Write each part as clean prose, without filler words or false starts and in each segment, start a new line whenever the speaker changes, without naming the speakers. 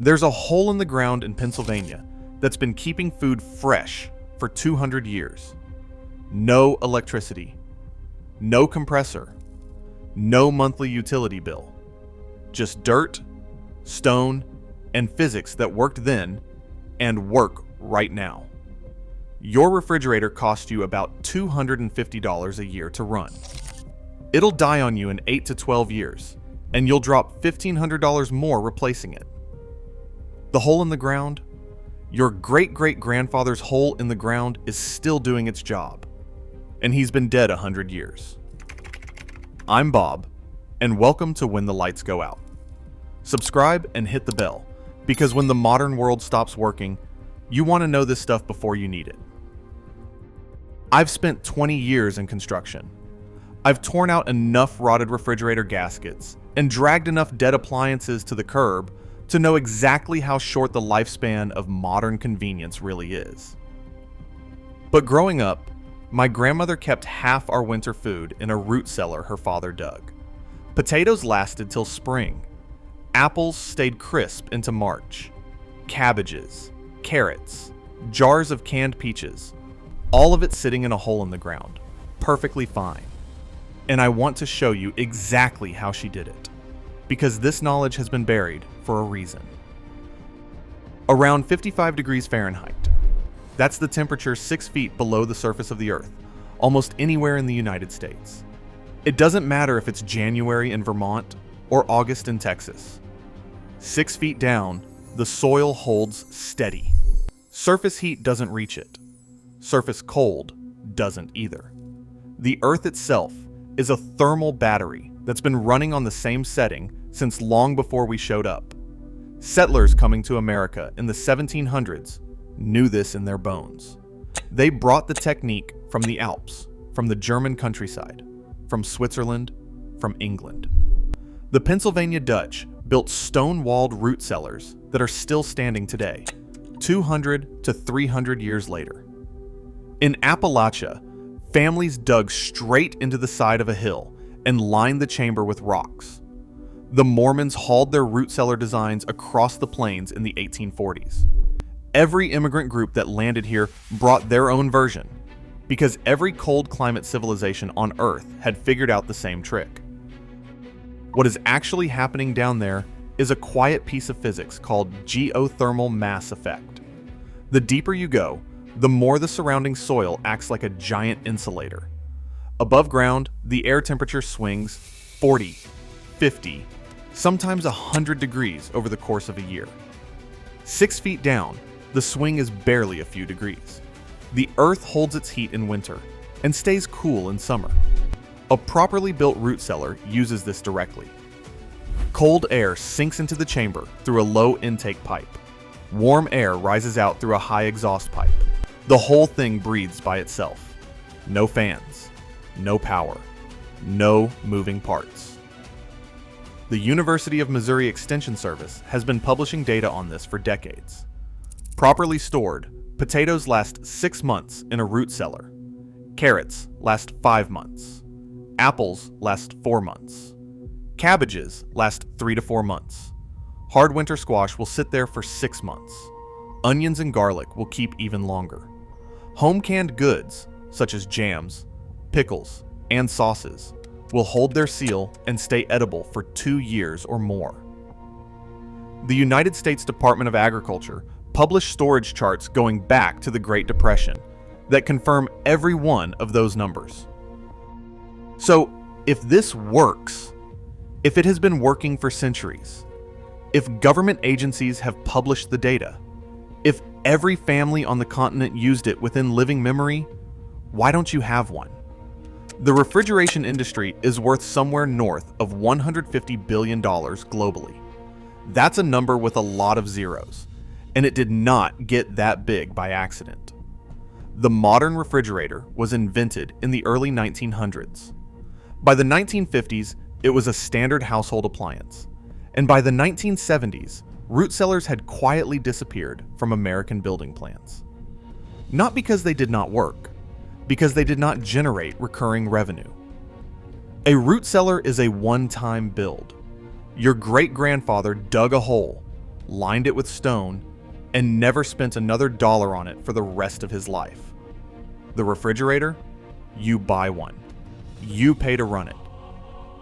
There's a hole in the ground in Pennsylvania that's been keeping food fresh for 200 years. No electricity, no compressor, no monthly utility bill. Just dirt, stone, and physics that worked then and work right now. Your refrigerator costs you about $250 a year to run. It'll die on you in 8 to 12 years, and you'll drop $1,500 more replacing it. The hole in the ground? Your great-great-grandfather's hole in the ground is still doing its job, and he's been dead 100 years. I'm Bob, and welcome to When the Lights Go Out. Subscribe and hit the bell, because when the modern world stops working, you want to know this stuff before you need it. I've spent 20 years in construction. I've torn out enough rotted refrigerator gaskets and dragged enough dead appliances to the curb to know exactly how short the lifespan of modern convenience really is. But growing up, my grandmother kept half our winter food in a root cellar her father dug. Potatoes lasted till spring. Apples stayed crisp into March. Cabbages, carrots, jars of canned peaches, all of it sitting in a hole in the ground, perfectly fine. And I want to show you exactly how she did it, because this knowledge has been buried for a reason. Around 55 degrees Fahrenheit. That's the temperature 6 feet below the surface of the Earth, almost anywhere in the United States. It doesn't matter if it's January in Vermont or August in Texas. 6 feet down, the soil holds steady. Surface heat doesn't reach it. Surface cold doesn't either. The Earth itself is a thermal battery that's been running on the same setting since long before we showed up. Settlers coming to America in the 1700s knew this in their bones. They brought the technique from the Alps, from the German countryside, from Switzerland, from England. The Pennsylvania Dutch built stone-walled root cellars that are still standing today, 200 to 300 years later. In Appalachia, families dug straight into the side of a hill and lined the chamber with rocks. The Mormons hauled their root cellar designs across the plains in the 1840s. Every immigrant group that landed here brought their own version, because every cold climate civilization on Earth had figured out the same trick. What is actually happening down there is a quiet piece of physics called geothermal mass effect. The deeper you go, the more the surrounding soil acts like a giant insulator. Above ground, the air temperature swings 40, 50, sometimes 100 degrees over the course of a year. 6 feet down, the swing is barely a few degrees. The Earth holds its heat in winter and stays cool in summer. A properly built root cellar uses this directly. Cold air sinks into the chamber through a low intake pipe. Warm air rises out through a high exhaust pipe. The whole thing breathes by itself. No fans, no power, no moving parts. The University of Missouri Extension Service has been publishing data on this for decades. Properly stored, potatoes last 6 months in a root cellar. Carrots last 5 months. Apples last 4 months. Cabbages last 3 to 4 months. Hard winter squash will sit there for 6 months. Onions and garlic will keep even longer. Home canned goods, such as jams, pickles, and sauces, will hold their seal and stay edible for 2 years or more. The United States Department of Agriculture published storage charts going back to the Great Depression that confirm every one of those numbers. So, if this works, if it has been working for centuries, if government agencies have published the data, if every family on the continent used it within living memory, why don't you have one? The refrigeration industry is worth somewhere north of $150 billion globally. That's a number with a lot of zeros, and it did not get that big by accident. The modern refrigerator was invented in the early 1900s. By the 1950s, it was a standard household appliance, and by the 1970s, root cellars had quietly disappeared from American building plans. Not because they did not work, because they did not generate recurring revenue. A root cellar is a one-time build. Your great-grandfather dug a hole, lined it with stone, and never spent another dollar on it for the rest of his life. The refrigerator? You buy one. You pay to run it.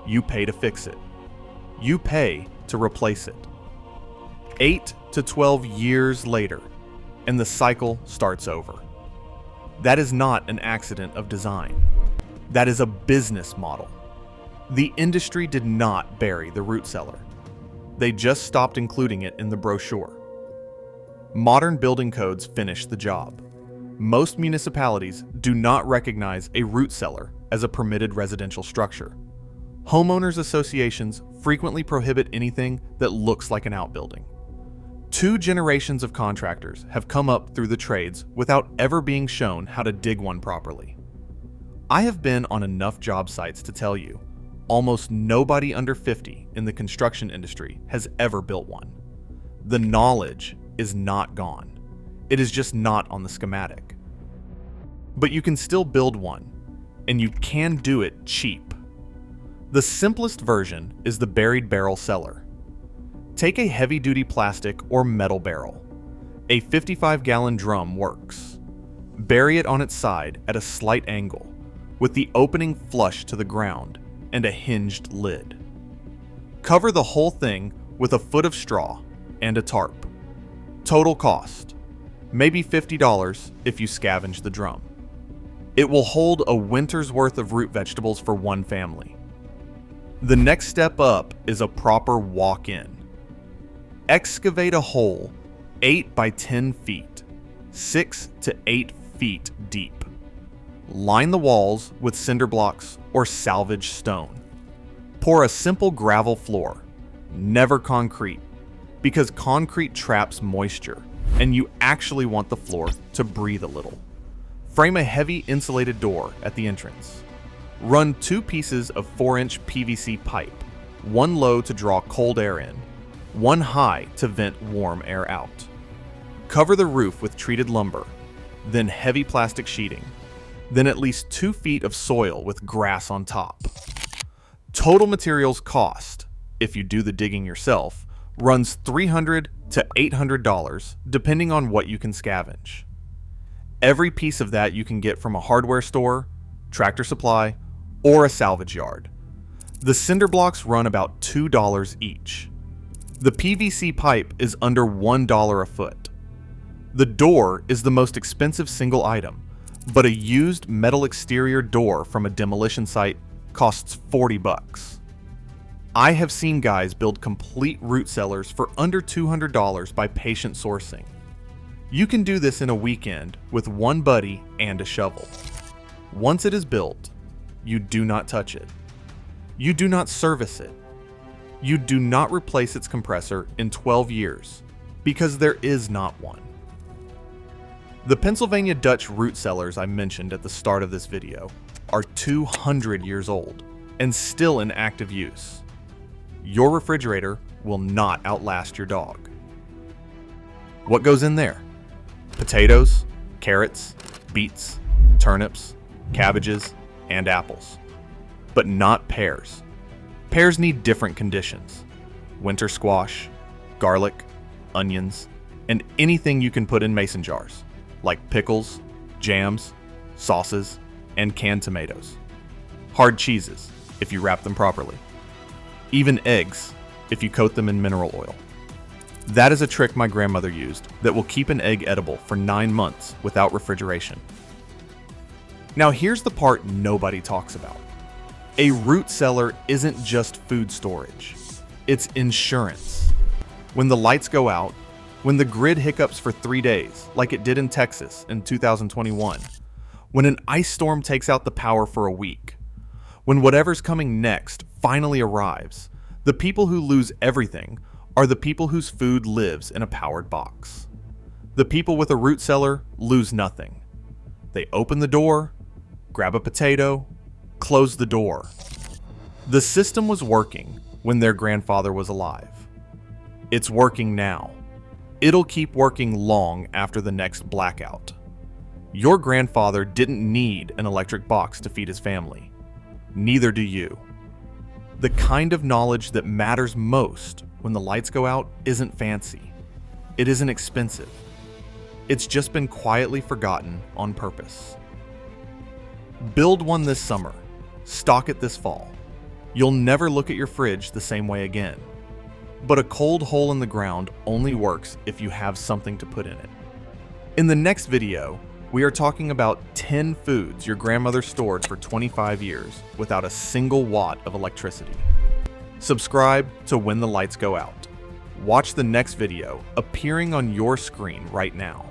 You pay to fix it. You pay to replace it. 8 to 12 years later, and the cycle starts over. That is not an accident of design. That is a business model. The industry did not bury the root cellar. They just stopped including it in the brochure. Modern building codes finish the job. Most municipalities do not recognize a root cellar as a permitted residential structure. Homeowners associations frequently prohibit anything that looks like an outbuilding. 2 generations of contractors have come up through the trades without ever being shown how to dig one properly. I have been on enough job sites to tell you, almost nobody under 50 in the construction industry has ever built one. The knowledge is not gone. It is just not on the schematic. But you can still build one, and you can do it cheap. The simplest version is the buried barrel cellar. Take a heavy-duty plastic or metal barrel. A 55-gallon drum works. Bury it on its side at a slight angle, with the opening flush to the ground and a hinged lid. Cover the whole thing with a foot of straw and a tarp. Total cost, maybe $50 if you scavenge the drum. It will hold a winter's worth of root vegetables for one family. The next step up is a proper walk-in. Excavate a hole 8 by 10 feet, 6 to 8 feet deep. Line the walls with cinder blocks or salvage stone. Pour a simple gravel floor, never concrete, because concrete traps moisture, and you actually want the floor to breathe a little. Frame a heavy insulated door at the entrance. Run 2 pieces of 4-inch PVC pipe, one low to draw cold air in, one high to vent warm air out. Cover the roof with treated lumber, then heavy plastic sheeting, then at least 2 feet of soil with grass on top. Total materials cost, if you do the digging yourself, runs $300 to $800 depending on what you can scavenge. Every piece of that you can get from a hardware store, Tractor Supply, or a salvage yard. The cinder blocks run about $2 each. The PVC pipe is under $1 a foot. The door is the most expensive single item, but a used metal exterior door from a demolition site costs $40. I have seen guys build complete root cellars for under $200 by patient sourcing. You can do this in a weekend with one buddy and a shovel. Once it is built, you do not touch it. You do not service it. You do not replace its compressor in 12 years, because there is not one. The Pennsylvania Dutch root cellars I mentioned at the start of this video are 200 years old and still in active use. Your refrigerator will not outlast your dog. What goes in there? Potatoes, carrots, beets, turnips, cabbages, and apples. But not pears. Pears need different conditions. Winter squash, garlic, onions, and anything you can put in mason jars, like pickles, jams, sauces, and canned tomatoes. Hard cheeses, if you wrap them properly. Even eggs, if you coat them in mineral oil. That is a trick my grandmother used that will keep an egg edible for 9 months without refrigeration. Now here's the part nobody talks about. A root cellar isn't just food storage. It's insurance. When the lights go out, when the grid hiccups for 3 days, like it did in Texas in 2021, when an ice storm takes out the power for a week, when whatever's coming next finally arrives, the people who lose everything are the people whose food lives in a powered box. The people with a root cellar lose nothing. They open the door, grab a potato, close the door. The system was working when their grandfather was alive. It's working now. It'll keep working long after the next blackout. Your grandfather didn't need an electric box to feed his family. Neither do you. The kind of knowledge that matters most when the lights go out isn't fancy. It isn't expensive. It's just been quietly forgotten on purpose. Build one this summer. Stock it this fall. You'll never look at your fridge the same way again. But a cold hole in the ground only works if you have something to put in it. In the next video, we are talking about 10 foods your grandmother stored for 25 years without a single watt of electricity. Subscribe to When the Lights Go Out. Watch the next video appearing on your screen right now.